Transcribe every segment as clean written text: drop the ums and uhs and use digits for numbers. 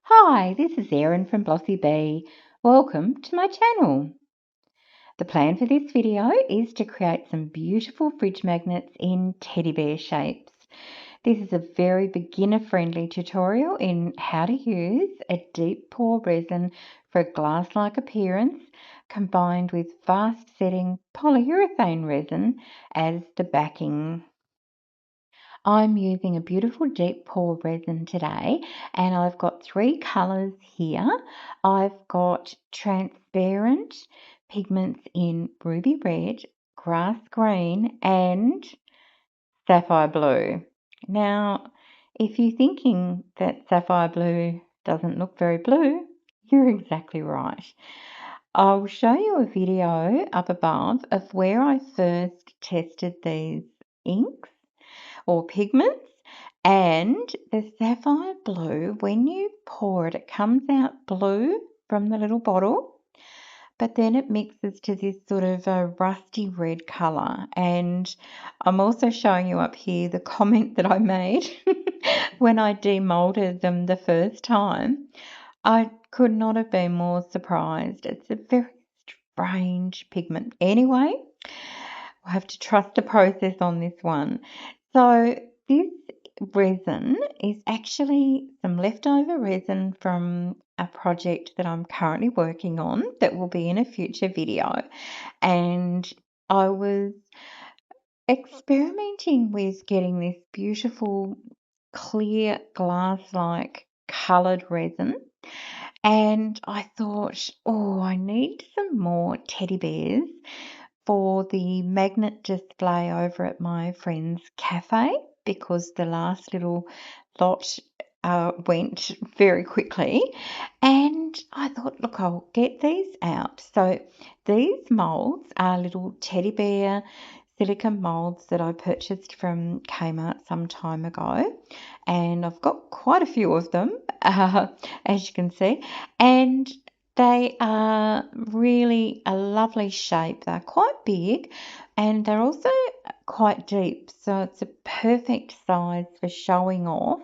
Hi, this is Erin from BlossyB. Welcome to my channel. The plan for this video is to create some beautiful fridge magnets in teddy bear shapes. This is a very beginner friendly tutorial in how to use a deep pour resin for a glass-like appearance combined with fast setting polyurethane resin as the backing. I'm using a beautiful deep pour resin today, and I've got three colours here. I've got transparent pigments in ruby red, grass green and sapphire blue. Now, if you're thinking that sapphire blue doesn't look very blue, you're exactly right. I'll show you a video up above of where I first tested these inks or pigments. And the sapphire blue, when you pour it, it comes out blue from the little bottle, but then it mixes to this sort of a rusty red colour. And I'm also showing you up here the comment that I made when I demolded them the first time. I could not have been more surprised. It's a very strange pigment. Anyway, I have to trust the process on this one. So this resin is actually some leftover resin from a project that I'm currently working on that will be in a future video. And I was experimenting with getting this beautiful clear glass-like coloured resin. And I thought, oh, I need some more teddy bears for the magnet display over at my friend's cafe, because the last little lot went very quickly. And I thought, look, I'll get these out. So these molds are little teddy bear silicone molds that I purchased from Kmart some time ago, and I've got quite a few of them, as you can see, and they are really a lovely shape. They're quite big and they're also quite deep, so it's a perfect size for showing off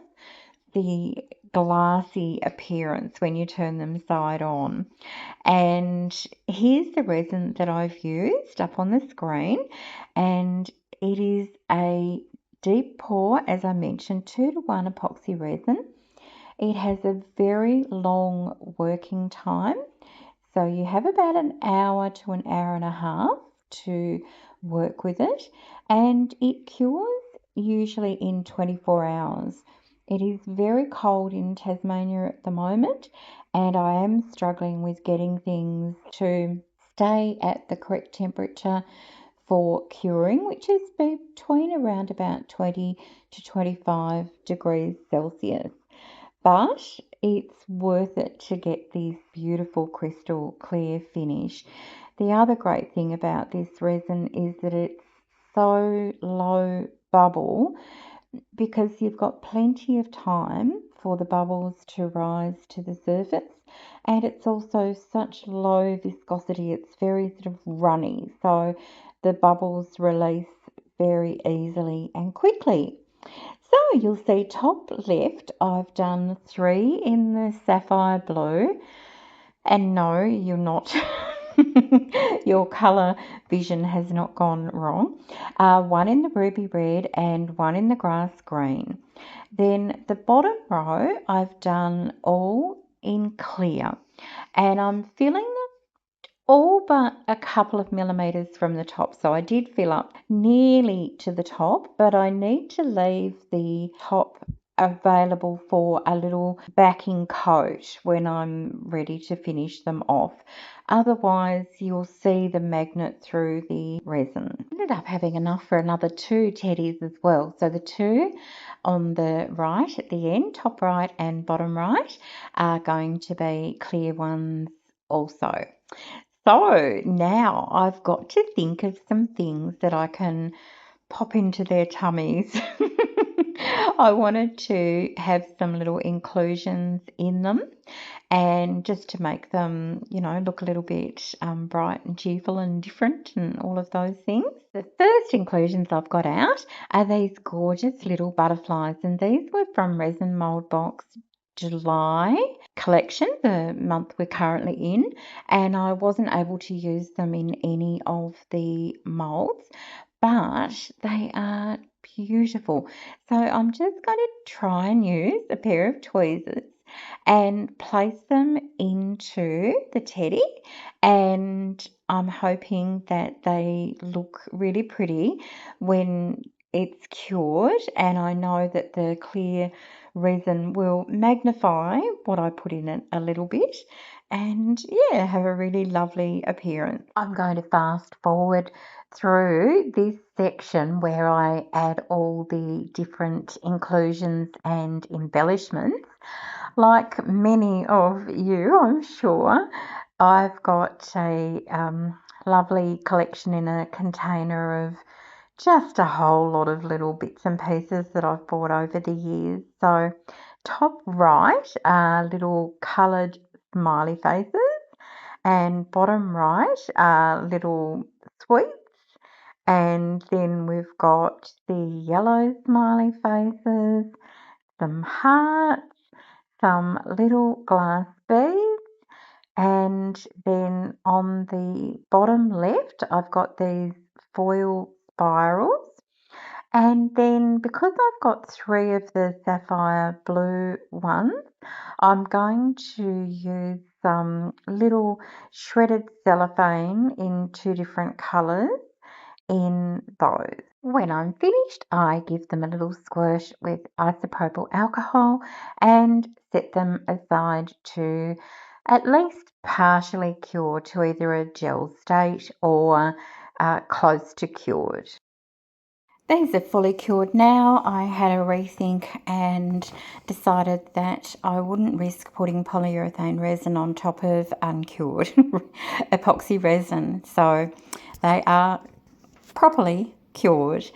the glassy appearance when you turn them side on. And here's the resin that I've used up on the screen, and it is a deep pour, as I mentioned, 2:1 epoxy resin. It has a very long working time, so you have about an hour to an hour and a half to work with it, and it cures usually in 24 hours. It is very cold in Tasmania at the moment, and I am struggling with getting things to stay at the correct temperature for curing, which is between around about 20 to 25 degrees Celsius. But it's worth it to get this beautiful crystal clear finish. The other great thing about this resin is that it's so low bubble, because you've got plenty of time for the bubbles to rise to the surface, and it's also such low viscosity, it's very sort of runny, so the bubbles release very easily and quickly. So you'll see top left, I've done 3 in the sapphire blue, and no, you're not, your colour vision has not gone wrong. 1 in the ruby red and 1 in the grass green. Then the bottom row I've done all in clear, and I'm filling them all but a couple of millimeters from the top. So I did fill up nearly to the top, but I need to leave the top available for a little backing coat when I'm ready to finish them off. Otherwise you'll see the magnet through the resin. Ended up having enough for another 2 teddies as well. So the 2 on the right at the end, top right and bottom right, are going to be clear ones also. So now I've got to think of some things that I can pop into their tummies. I wanted to have some little inclusions in them, and just to make them, you know, look a little bit bright and cheerful and different and all of those things. The first inclusions I've got out are these gorgeous little butterflies, and these were from Resin Mold Box July. collection, the month we're currently in, and I wasn't able to use them in any of the molds, but they are beautiful. So I'm just going to try and use a pair of tweezers and place them into the teddy, and I'm hoping that they look really pretty when it's cured, and I know that the clear resin will magnify what I put in it a little bit and yeah, have a really lovely appearance. I'm going to fast forward through this section where I add all the different inclusions and embellishments. Like many of you, I'm sure, I've got a lovely collection in a container of just a whole lot of little bits and pieces that I've bought over the years. So top right are little coloured smiley faces, and bottom right are little sweets, and then we've got the yellow smiley faces, some hearts, some little glass beads, and then on the bottom left I've got these foil spirals. And then because I've got 3 of the sapphire blue ones, I'm going to use some little shredded cellophane in 2 different colours in those. When I'm finished, I give them a little squirt with isopropyl alcohol and set them aside to at least partially cure to either a gel state or close to cured. These are fully cured now. I had a rethink and decided that I wouldn't risk putting polyurethane resin on top of uncured epoxy resin. So they are properly cured.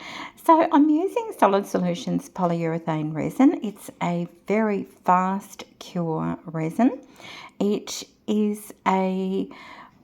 So I'm using Solid Solutions polyurethane resin. It's a very fast cure resin. It is a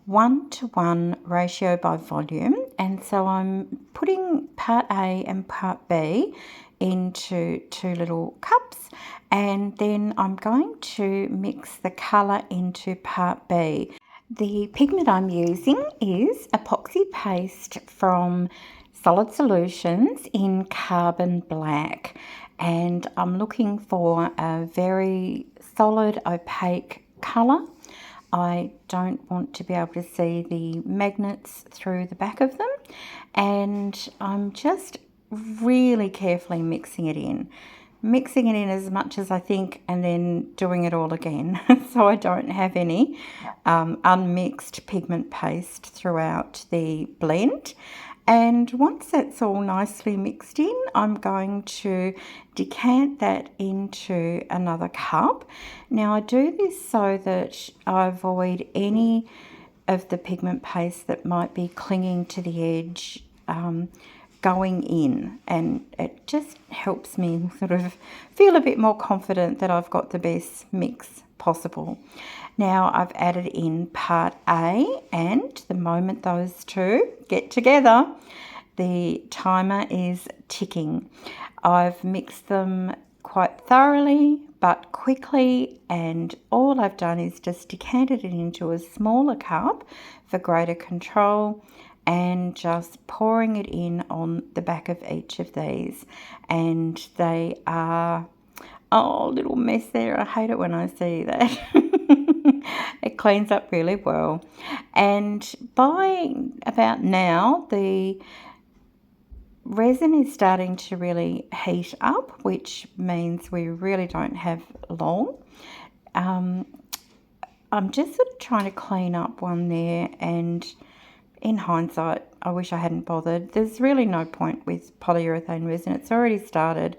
1-to-1 ratio by volume, and so I'm putting part A and part B into 2 little cups, and then I'm going to mix the colour into part B. The pigment I'm using is epoxy paste from Solid Solutions in Carbon Black, and I'm looking for a very solid opaque colour. I don't want to be able to see the magnets through the back of them, and I'm just really carefully mixing it in as much as I think, and then doing it all again so I don't have any unmixed pigment paste throughout the blend. And once that's all nicely mixed in, I'm going to decant that into another cup. Now I do this so that I avoid any of the pigment paste that might be clinging to the edge going in, and it just helps me sort of feel a bit more confident that I've got the best mix possible. Now I've added in part A, and the moment those 2 get together, the timer is ticking. I've mixed them quite thoroughly but quickly, and all I've done is just decanted it into a smaller cup for greater control and just pouring it in on the back of each of these. And they are, oh, little mess there. I hate it when I see that. It cleans up really well. And by about now, the resin is starting to really heat up, which means we really don't have long. I'm just sort of trying to clean up one there, and in hindsight, I wish I hadn't bothered. There's really no point with polyurethane resin. It's already started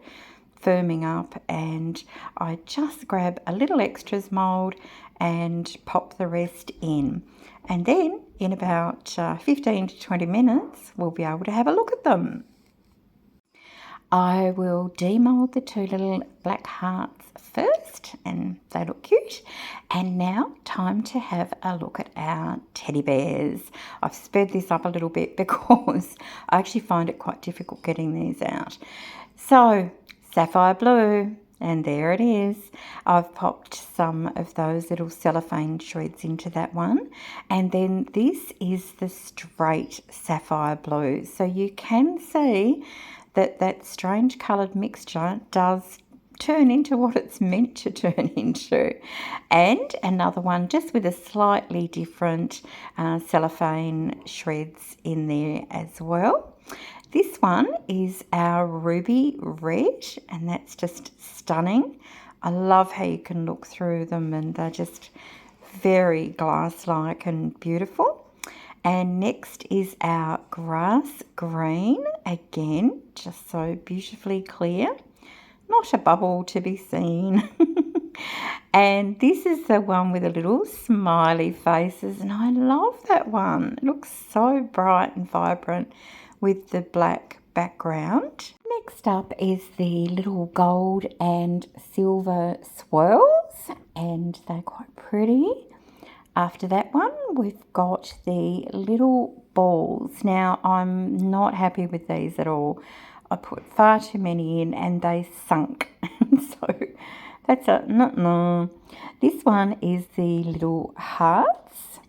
firming up, and I just grab a little extras mould and pop the rest in. And then in about 15 to 20 minutes, we'll be able to have a look at them. I will demold the 2 little black hearts first, and they look cute. And now time to have a look at our teddy bears. I've sped this up a little bit because I actually find it quite difficult getting these out. So sapphire blue, And there it is. I've popped some of those little cellophane shreds into that one. And then this is the straight sapphire blue. So you can see that that strange coloured mixture does turn into what it's meant to turn into. And another one just with a slightly different cellophane shreds in there as well. This one is our ruby red, and that's just stunning. I love how you can look through them, and they're just very glass-like and beautiful. And next is our grass green, again just so beautifully clear, not a bubble to be seen. And this is the one with the little smiley faces, and I love that one. It looks so bright and vibrant with the black background. Next up is the little gold and silver swirls, and they're quite pretty. After that one, we've got the little balls. Now, I'm not happy with these at all. I put far too many in and they sunk. So that's a no. This one is the little hearts.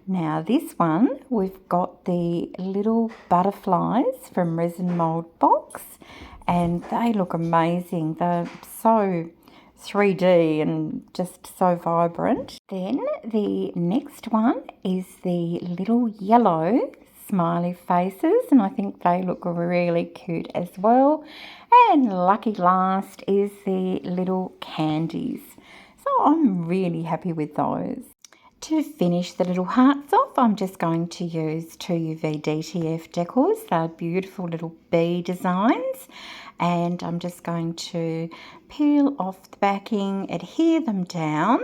Now this one, we've got the little butterflies from Resin Mold Box, and they look amazing. They're so 3D and just so vibrant. Then the next one is the little yellow smiley faces, and I think they look really cute as well. And lucky last is the little candies. So I'm really happy with those. To finish the little hearts off, I'm just going to use 2UV DTF decors. They're beautiful little bee designs, and I'm just going to peel off the backing, adhere them down,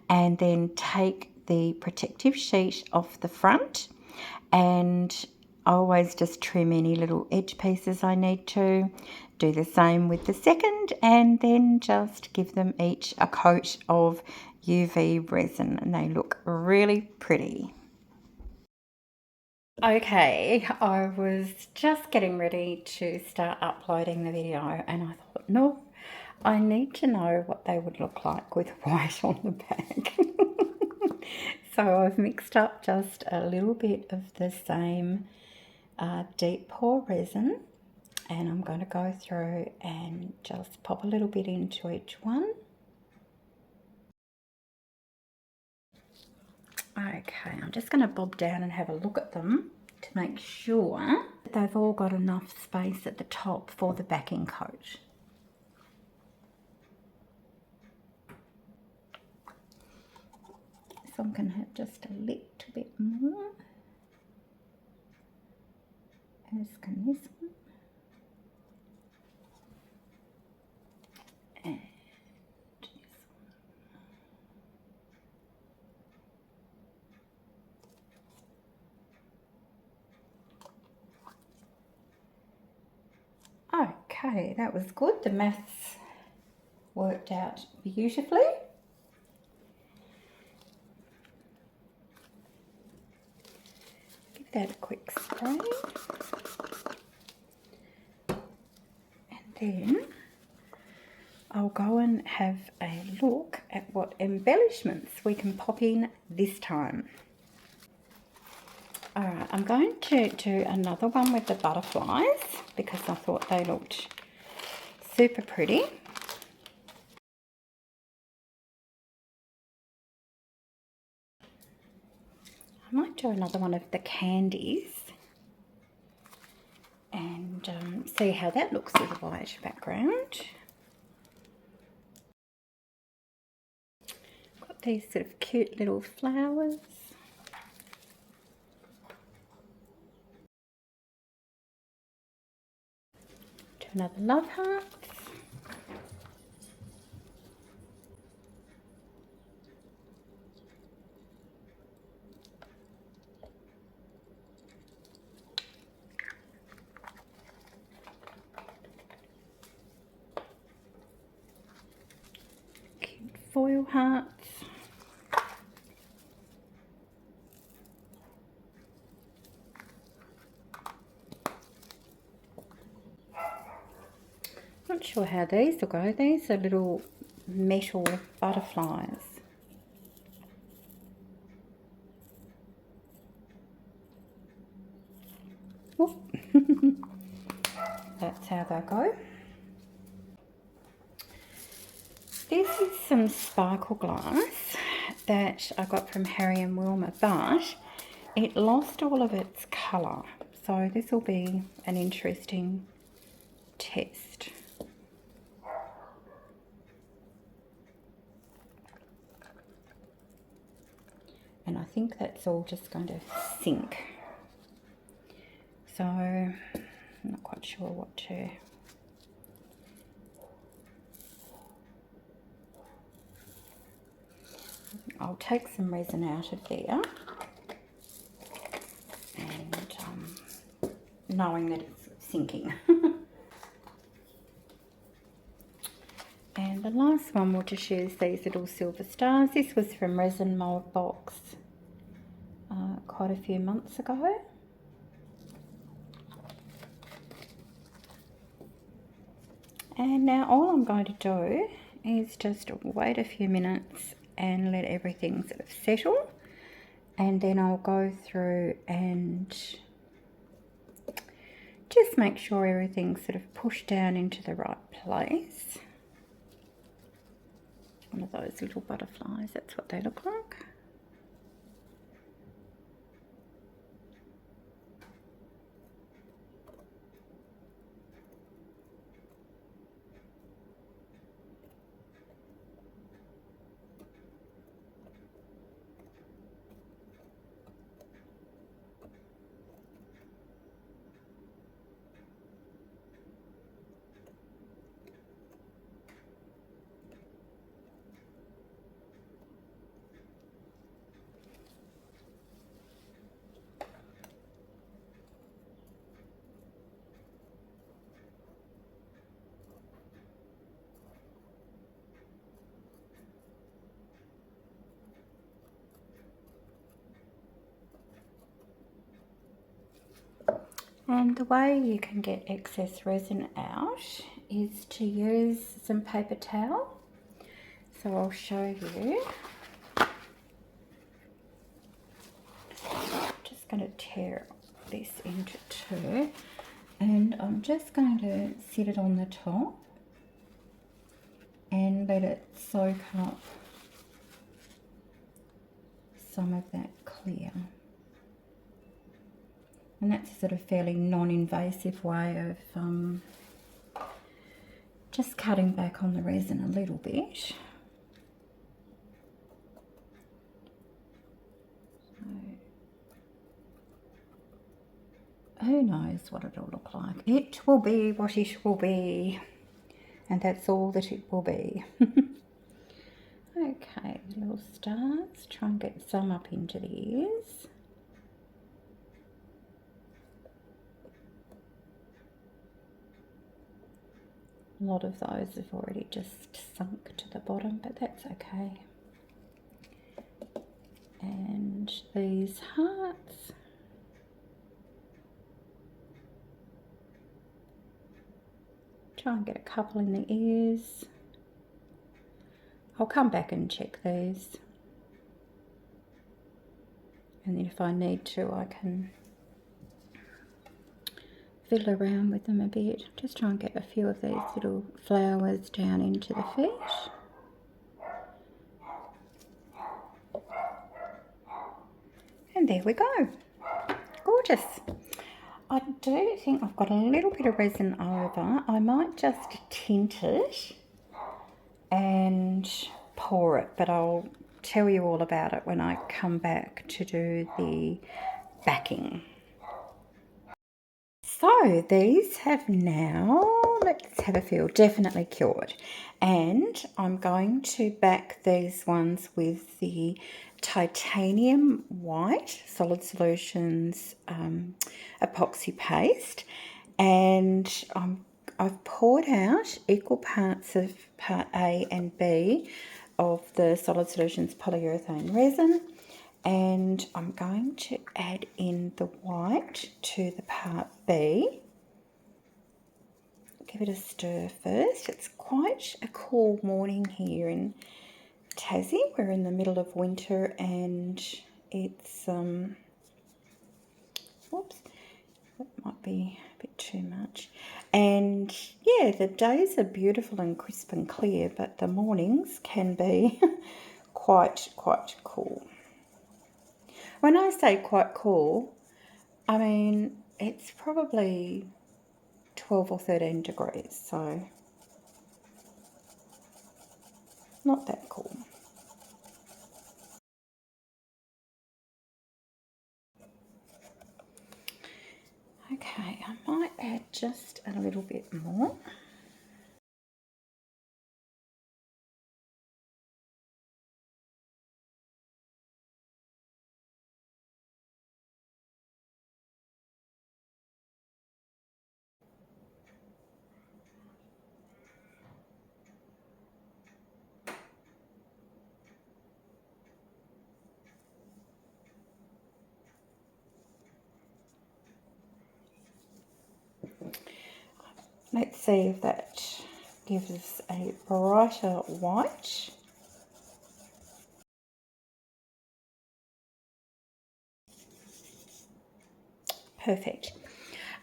and then take the protective sheet off the front, and I always just trim any little edge pieces I need to. Do the same with the second, and then just give them each a coat of UV resin, and they look really pretty. Okay, I was just getting ready to start uploading the video, and I thought, no, I need to know what they would look like with white on the back. So I've mixed up just a little bit of the same deep pour resin, and I'm going to go through and just pop a little bit into each one. Okay, I'm just going to bob down and have a look at them to make sure that they've all got enough space at the top for the backing coat. So I'm going to have just a little bit more, as can this one. And this one. Okay, that was good. The maths worked out beautifully. Give that a quick spray. And then I'll go and have a look at what embellishments we can pop in this time. Alright, I'm going to do another one with the butterflies because I thought they looked super pretty. I might do another one of the candies and see how that looks with a white background. Got these sort of cute little flowers. Do another love heart. Cute foil hearts. Not sure how these will go. These are little metal butterflies. Whoop. That's how they go. This is some sparkle glass that I got from Harry and Wilma, but it lost all of its colour. So this will be an interesting test. And I think that's all just going to sink. So I'm not quite sure what to... I'll take some resin out of there, and knowing that it's sinking. And the last one, we'll just use these little silver stars. This was from Resin Mould Box quite a few months ago. And now all I'm going to do is just wait a few minutes and let everything sort of settle, and then I'll go through and just make sure everything's sort of pushed down into the right place. One of those little butterflies, that's what they look like. And the way you can get excess resin out is to use some paper towel. So I'll show you. I'm just going to tear this into two, and I'm just going to sit it on the top and let it soak up some of that clear. And that's a sort of fairly non-invasive way of just cutting back on the resin a little bit. So, who knows what it'll look like. It will be what it will be, and that's all that it will be. Okay, little stars, try and get some up into the ears. A lot of those have already just sunk to the bottom, but that's okay. And these hearts. Try and get a couple in the ears. I'll come back and check these. And then if I need to, I can fiddle around with them a bit. Just try and get a few of these little flowers down into the feet. And there we go. Gorgeous. I do think I've got a little bit of resin over. I might just tint it and pour it, but I'll tell you all about it when I come back to do the backing. So these have now, let's have a feel, definitely cured. And I'm going to back these ones with the titanium white Solid Solutions epoxy paste. And I've poured out equal parts of part A and B of the Solid Solutions polyurethane resin. And I'm going to add in the white to the part B, give it a stir first. It's quite a cool morning here in Tassie. We're in the middle of winter and it's, whoops, that might be a bit too much. And yeah, the days are beautiful and crisp and clear, but the mornings can be quite cool. When I say quite cool, I mean, it's probably 12 or 13 degrees, so not that cool. Okay, I might add just a little bit more. Let's see if that gives us a brighter white. Perfect.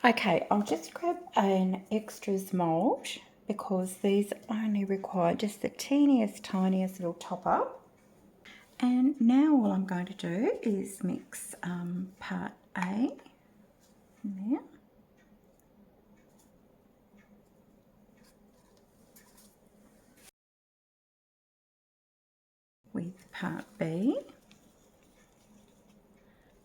Okay, I'll just grab an extras mould because these only require just the tiniest little top up. And now all I'm going to do is mix part A in there. With part B,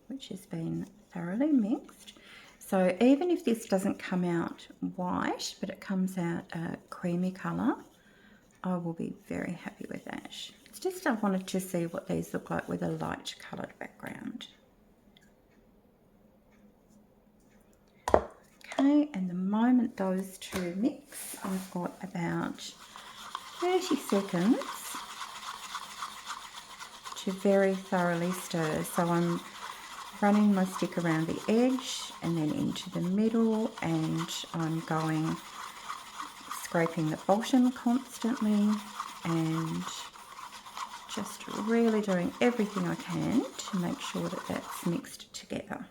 which has been thoroughly mixed. So even if this doesn't come out white, but it comes out a creamy colour, I will be very happy with that. It's just I wanted to see what these look like with a light coloured background. Okay, and the moment those two mix, I've got about 30 seconds to very thoroughly stir. So I'm running my stick around the edge and then into the middle, and I'm going scraping the bottom constantly and just really doing everything I can to make sure that that's mixed together.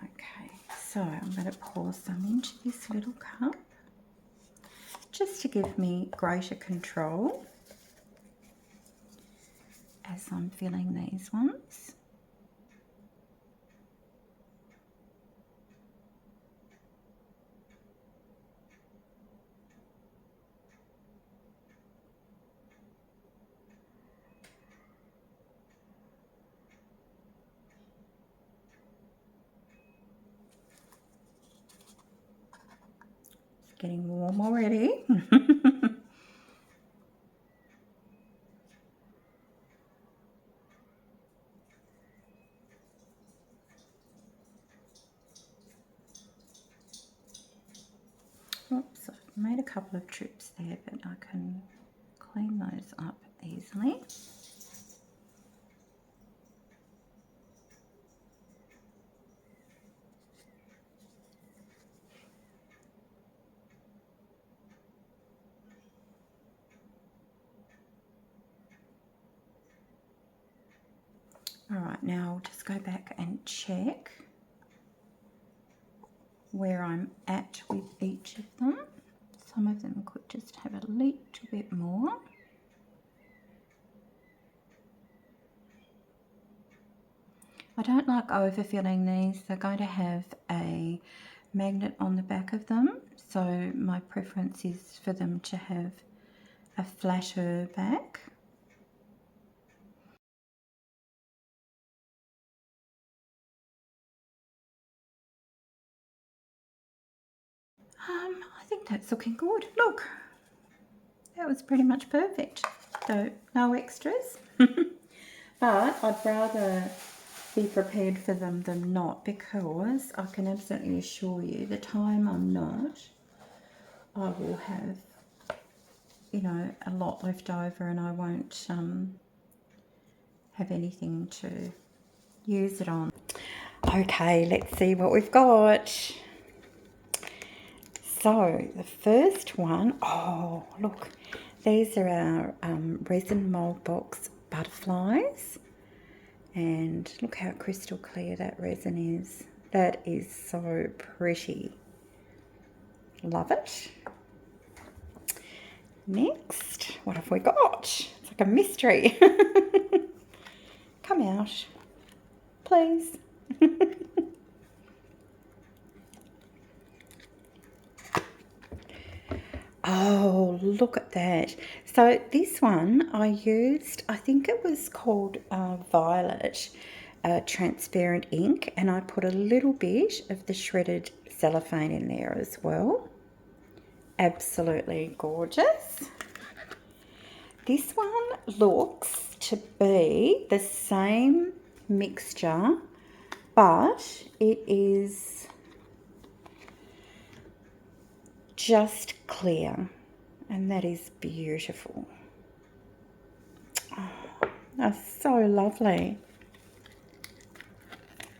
Okay, so I'm going to pour some into this little cup just to give me greater control as I'm filling these ones. It's getting warm already. Oops, I've made a couple of trips there, but I can clean those up easily. All right, now I'll just go back and check where I'm at with each of them. Some of them could just have a little bit more. I don't like overfilling these. They're going to have a magnet on the back of them, so my preference is for them to have a flatter back. I think that's looking good. Look, that was pretty much perfect. So no extras. But I'd rather be prepared for them than not, because I can absolutely assure you the time I'm not, I will have, you know, a lot left over and I won't have anything to use it on. Okay, let's see what we've got. So the first one, oh look, these are our resin mold box butterflies, and look how crystal clear that resin is. That is so pretty. Love it. Next, what have we got? It's like a mystery. Come out, please. Oh, look at that. So this one I used, I think it was called Violet transparent ink, and I put a little bit of the shredded cellophane in there as well. Absolutely gorgeous. This one looks to be the same mixture, but it is just clear, and that is beautiful. Oh, that's so lovely.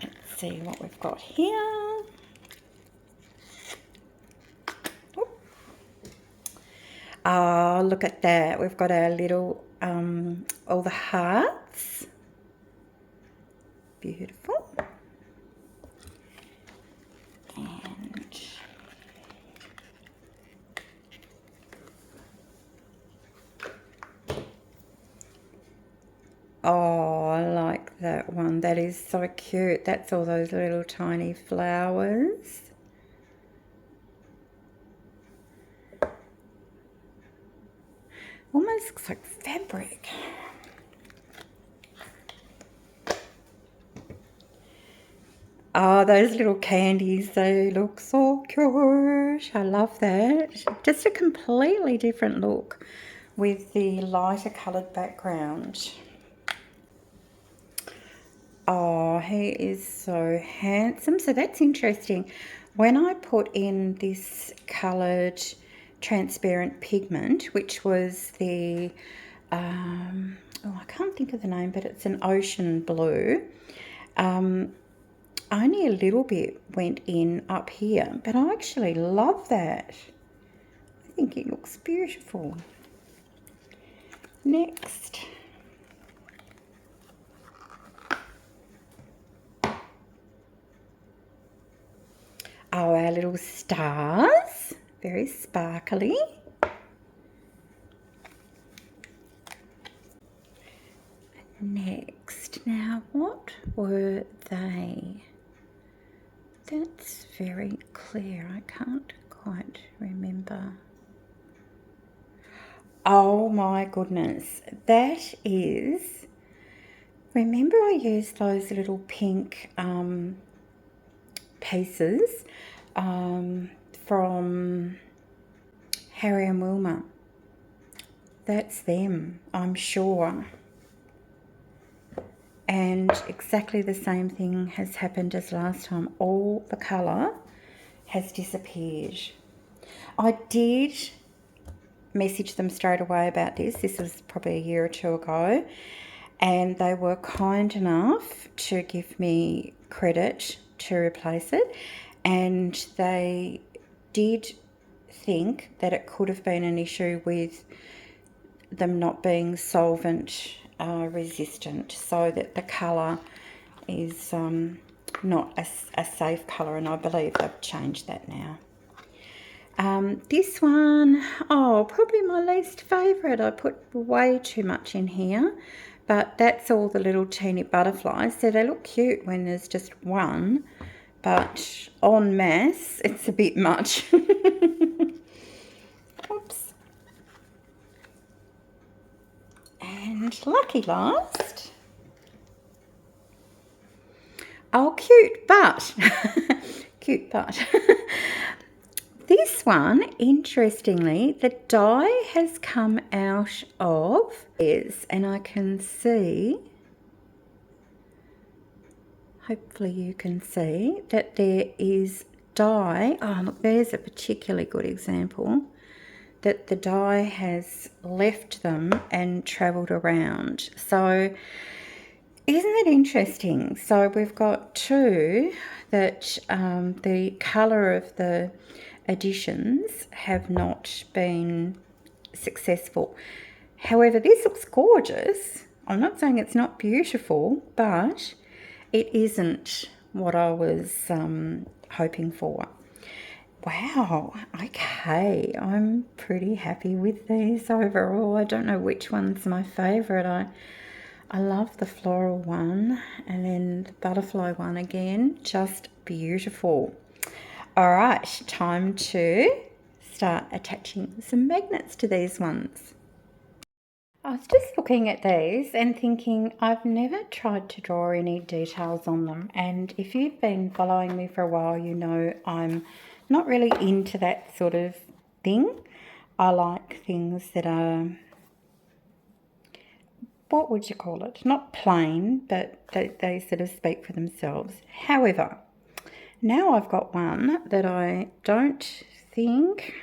Let's see what we've got here. Oh, look at that. We've got our little, all the hearts. Beautiful. And oh, I like that one. That is so cute. That's all those little tiny flowers. Almost looks like fabric. Oh, those little candies, they look so cute. I love that. Just a completely different look with the lighter coloured background. Oh, he is so handsome. So that's interesting. When I put in this coloured transparent pigment, which was the, oh, I can't think of the name, but it's an ocean blue. Only a little bit went in up here, but I actually love that. I think it looks beautiful. Next. Oh, our little stars, very sparkly. Next, now what were they? That's very clear. I can't quite remember. Oh my goodness, that is, remember I used those little pink pieces from Harry and Wilma. That's them, I'm sure. And exactly the same thing has happened as last time. All the colour has disappeared. I did message them straight away about this. This was probably a year or two ago, and they were kind enough to give me credit to replace it, and they did think that it could have been an issue with them not being solvent resistant, so that the colour is not a safe colour, and I believe they've changed that now. This one, oh, probably my least favourite. I put way too much in here, but that's all the little teeny butterflies. So they look cute when there's just one, but en masse, it's a bit much. Oops. And lucky last. Oh, cute but. Cute but. This one, interestingly, the dye has come out of this, and I can see, hopefully you can see, that there is dye. Oh, look, there's a particularly good example, that the dye has left them and travelled around. So isn't that interesting? So we've got two that the colour of the additions have not been successful. However, this looks gorgeous. I'm not saying it's not beautiful, but it isn't what I was hoping for. Wow, okay, I'm pretty happy with these overall. I don't know which one's my favourite. I love the floral one, and then the butterfly one again, just beautiful. All right, time to start attaching some magnets to these ones. I was just looking at these and thinking I've never tried to draw any details on them, and if you've been following me for a while, you know I'm not really into that sort of thing. I like things that are, what would you call it? Not plain, but they sort of speak for themselves. However, now I've got one that I don't think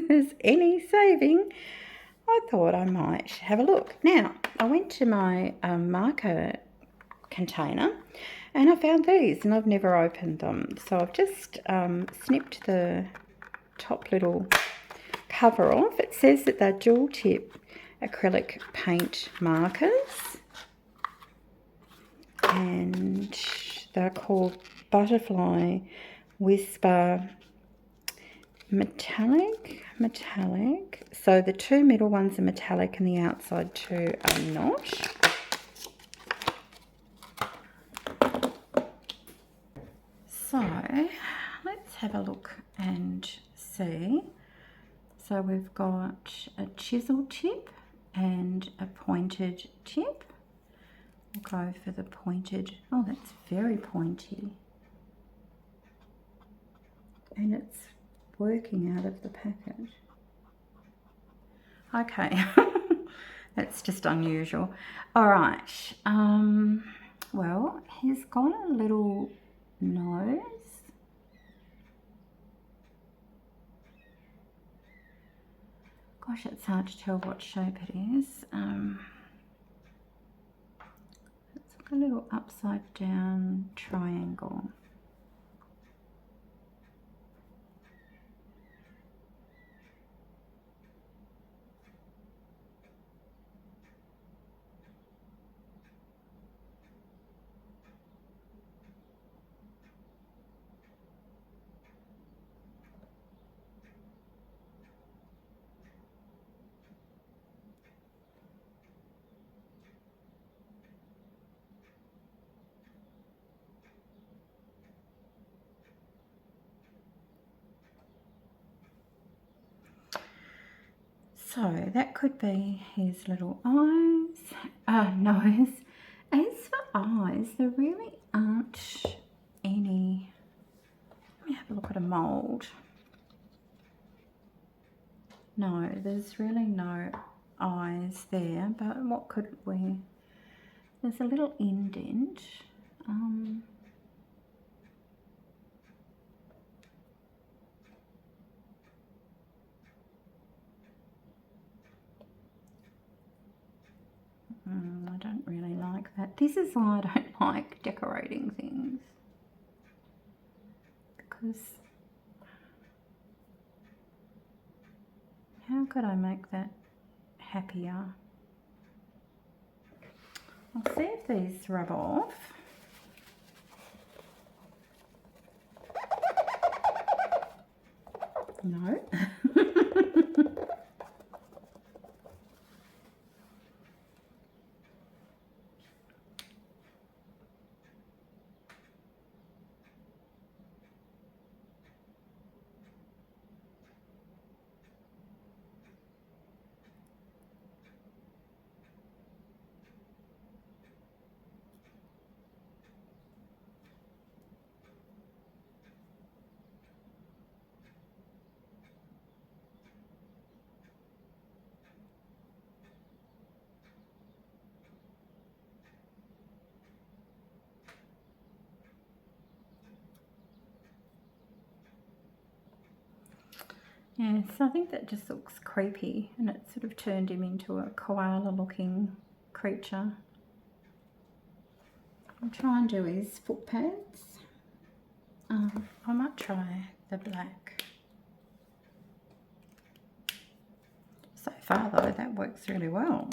there's any saving. I thought I might have a look. Now, I went to my marker container and I found these, and I've never opened them. So I've just snipped the top little cover off. It says that they're dual tip acrylic paint markers, and they're called Butterfly Whisper Metallic. So the two middle ones are metallic and the outside two are not. So let's have a look and see. So we've got a chisel tip and a pointed tip. We'll go for the pointed. Oh, that's very pointy. And it's working out of the packet. Okay, that's just unusual. All right, well, he's got a little nose. Gosh, it's hard to tell what shape it is. It's like a little upside down triangle. So that could be his little nose. As for eyes, there really aren't any. Let me have a look at a mould. No, there's really no eyes there, but what could we, there's a little indent. I don't really like that. This is why I don't like decorating things, because how could I make that happier? I'll see if these rub off. No. Yes, I think that just looks creepy, and it sort of turned him into a koala looking creature. I'll try and do his foot pads. I might try the black. far though, that works really well.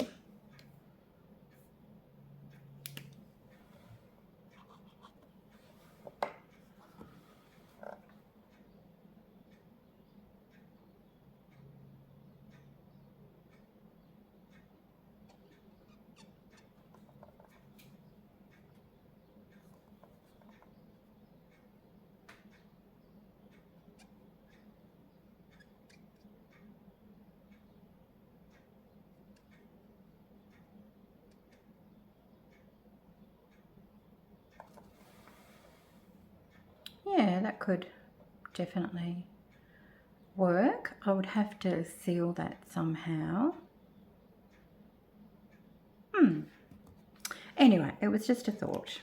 Yeah, that could definitely work. I would have to seal that somehow. Anyway, it was just a thought.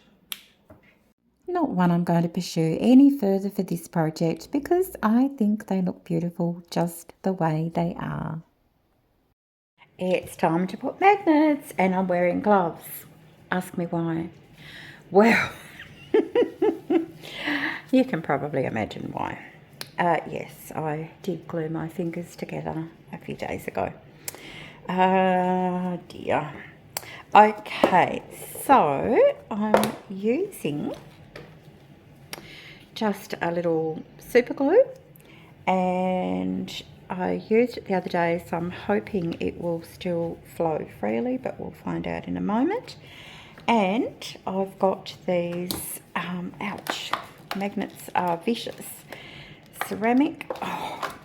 Not one I'm going to pursue any further for this project because I think they look beautiful just the way they are. It's time to put magnets and I'm wearing gloves. Ask me why. Well, you can probably imagine why. Yes, I did glue my fingers together a few days ago. Dear. Okay, so I'm using just a little super glue and I used it the other day, so I'm hoping it will still flow freely, but we'll find out in a moment. And I've got these, ouch, magnets are vicious. Ceramic, oh,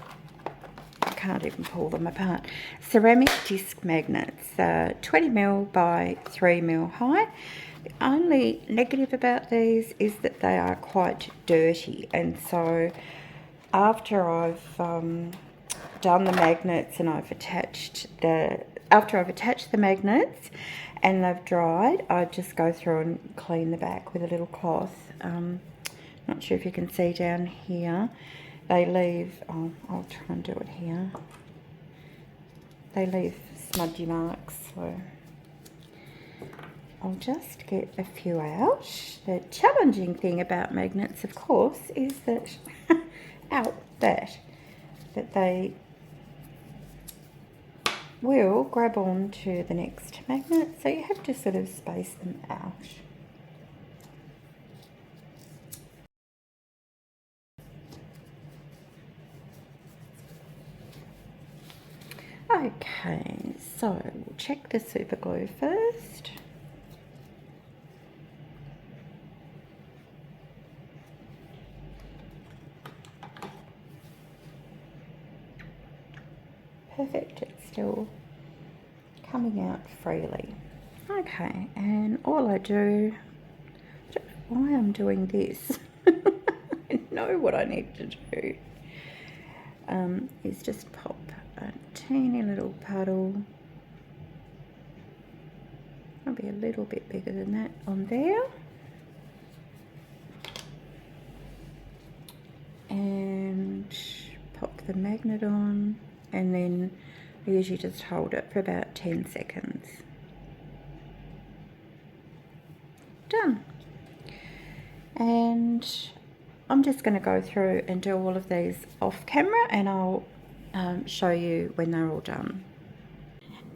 I can't even pull them apart. Ceramic disc magnets, 20mm by 3mm high. The only negative about these is that they are quite dirty, and so after I've done the magnets and after I've attached the magnets and they've dried, I just go through and clean the back with a little cloth. Not sure if you can see down here. They leave, I'll try and do it here. They leave smudgy marks, so I'll just get a few out. The challenging thing about magnets, of course, is that, that they will grab on to the next magnet, so you have to sort of space them out. Okay, so we'll check the super glue first. Perfect, it's still coming out freely. Okay, and all I do, I don't know why I'm doing this, I know what I need to do, is just pop a teeny little puddle, maybe a little bit bigger than that, on there, and pop the magnet on, and then I usually just hold it for about 10 seconds. Done. And I'm just going to go through and do all of these off camera, and I'll show you when they're all done.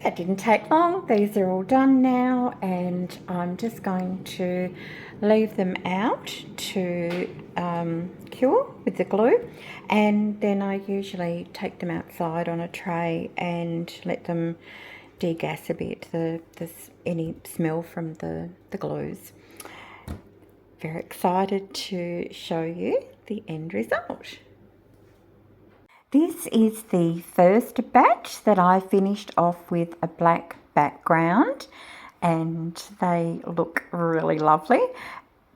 That didn't take long. These are all done now, and I'm just going to leave them out to cure with the glue, and then I usually take them outside on a tray and let them degas a bit, any smell from the glues. Very excited to show you the end result. This is the first batch that I finished off with a black background, and they look really lovely,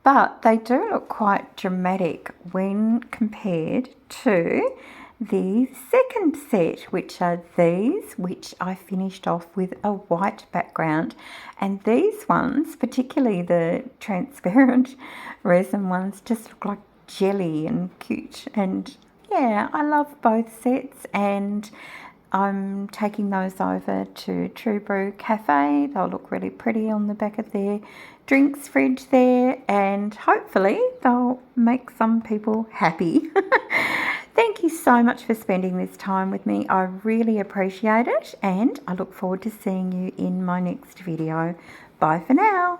but they do look quite dramatic when compared to the second set, which are these, which I finished off with a white background. And these ones, particularly the transparent resin ones, just look like jelly and cute. And yeah, I love both sets, and I'm taking those over to True Brew Cafe. They'll look really pretty on the back of their drinks fridge there, and hopefully they'll make some people happy. Thank you so much for spending this time with me. I really appreciate it, and I look forward to seeing you in my next video. Bye for now.